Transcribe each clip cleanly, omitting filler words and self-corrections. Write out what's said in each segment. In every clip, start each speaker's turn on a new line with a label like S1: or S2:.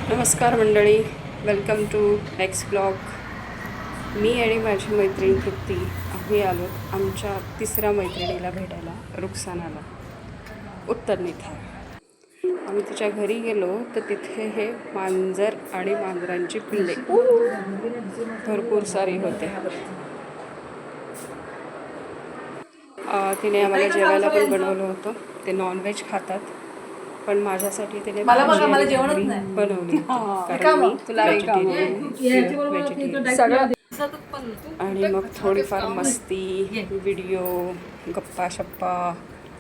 S1: नमस्कार मंडळी, welcome to next blog. मी आणि माझी मैत्रीण तृप्ती आम्ही आलो आमच्या तिसऱ्या मैत्रिणीला भेटायला, रुक्सानाला, उत्तर निथा. आम्ही तिच्या घरी गेलो तर तिथे हे मांजर आणि मांजरांची पिल्ले भरपूर सारी होते. तिने आम्हाला जेवायला पण बनवलं होतं. ते नॉनव्हेज खातात, पण माझ्यासाठी तिने बनवली होती, कारण मी व्हेजिटेरियन. आणि मग थोडीफार मस्ती, व्हिडिओ, गप्पा शप्पा.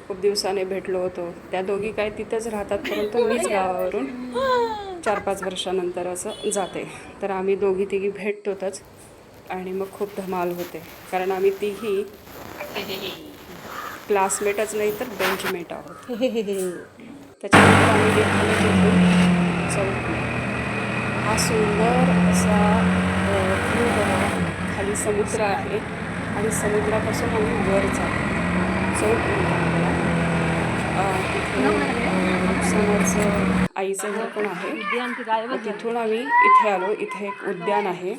S1: खूप दिवसाने भेटलो होतो. त्या दोघी काय तिथेच राहतात, परंतु मीच गावावरून 4-5 वर्षानंतर असं जाते. तर आम्ही दोघी तिघी भेटतोच आणि मग खूप धमाल होते, कारण आम्ही तिघी क्लासमेटच नाही तर बेंचमेट आहोत. त्याच्यानंतर आम्ही निघालो चौक. हा सुंदर असा व्ह्यू बघा. खाली समुद्र आहे आणि समुद्रापासून आम्ही वर जातो. चौक रुक्सानाचं आईचं घर पण आहे. तिथून आम्ही इथे आलो. इथे एक उद्यान आहे,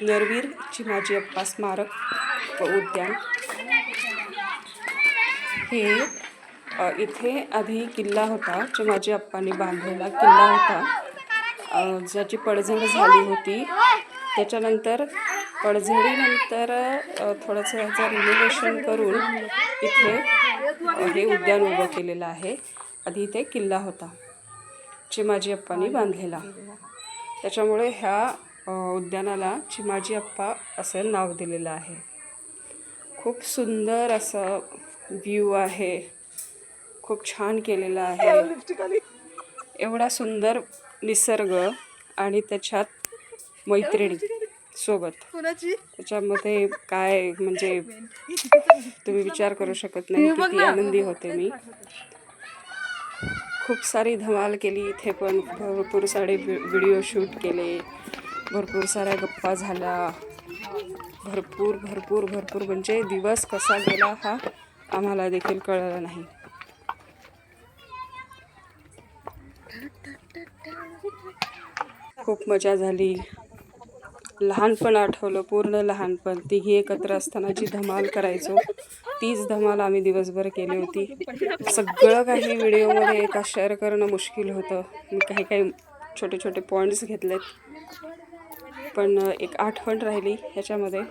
S1: नरवीर चिमाजी अप्पा स्मारक व उद्यान. हे इथे आधी किल्ला होता, चिमाजी अप्पांनी बांधलेला किल्ला होता, ज्याची पडझड झाली होती. त्याच्यानंतर पडझडीनंतर थोडंसं ह्याचं रिनोव्हेशन करून इथे हे उद्यान उभं केलेलं आहे. आधी इथे किल्ला होता, चिमाजी अप्पांनी बांधलेला. त्याच्यामुळे ह्या उद्यानाला चिमाजी अप्पा असं नाव दिलेलं आहे. खूप सुंदर असं व्ह्यू आहे, खूप छान केलेलं आहे. एवढा सुंदर निसर्ग आणि त्याच्यात मैत्रिणी सोबत. त्याच्यामध्ये काय म्हणजे तुम्ही विचार करू शकत नाही किती आनंदी होते मी. खूप सारी धमाल केली इथे, पण भरपूर सारे व्हिडिओ शूट केले, भरपूर साऱ्या गप्पा झाल्या, भरपूर भरपूर भरपूर म्हणजे दिवस कसा गेला हा आम्हाला देखील कळलं नाही. खूप मजा झाली. लहानपण आठवलं, पूर्ण लहानपण. तिघी एकत्र असताना जी धमाल करायचो तीच धमाल आम्ही दिवसभर केली होती. सगळं काही व्हिडिओमध्ये एका शेअर करणं मुश्किल होतं. मी काही काही छोटे छोटे पॉईंट्स घेतलेत, पण एक आठवण राहिली ह्याच्यामध्ये.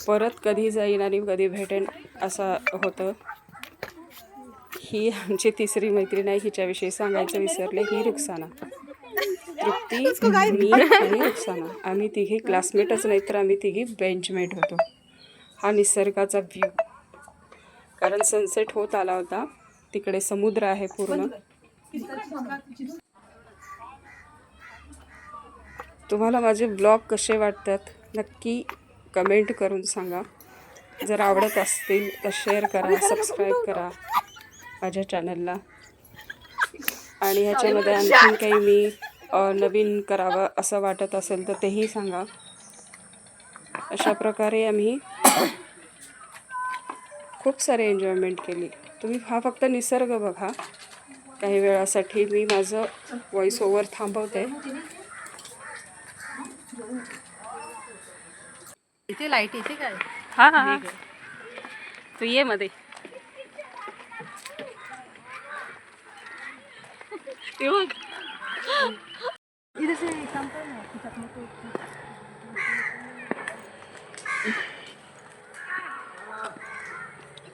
S1: परत कधी जाईन आणि कधी भेटेन असं होतं. ही आमची तिसरी मैत्रीण आहे, हिच्याविषयी सांगायचं विसरले. ही रुक्साना, तृप्ती, मी आणि रुक्साना. आम्ही तिघी क्लासमेटच नाही तर आम्ही तिघी बेंचमेट होतो. हा निसर्गाचा व्ह्यू, कारण सनसेट होत आला होता. तिकडे समुद्र आहे पूर्ण. तुम्हाला माझे ब्लॉग कसे वाटतात नक्की कमेंट करून सांगा. जर आवडत असतील तर शेअर करा, सबस्क्राईब करा माझ्या चॅनलला. आणि ह्याच्यामध्ये आणखीन काही मी नवीन करावं असं वाटत असेल तर तेही सांगा. अशा प्रकारे आम्ही खूप सारे एन्जॉयमेंट केली. तुम्ही हा फक्त निसर्ग बघा. काही वेळासाठी मी माझं व्हॉइस ओव्हर थांबवते.
S2: इथे लाईट येते काय?
S1: हा हा, तू ये मध्ये.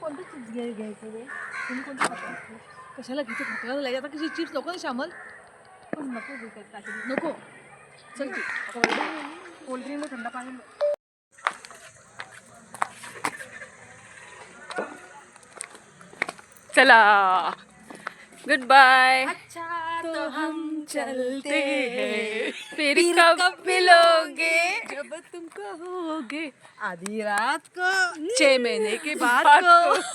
S2: कोणतं चिप्स घ्यायचं रे? तुम्ही कोणतं खाता? कशाला घ्यायचं? खाताला लाईट आता कशी चिप्स नको ना श्यामल? पण नको नको. चल तू कोल्ड्रिंक थंड पाणी.
S1: चला, गुड बाय.
S2: अच्छा तो हम चलते
S1: हैं,
S2: फिर कब मिलोगे जब तुम कहोगे आधी रात को 6 महीने के बाद को.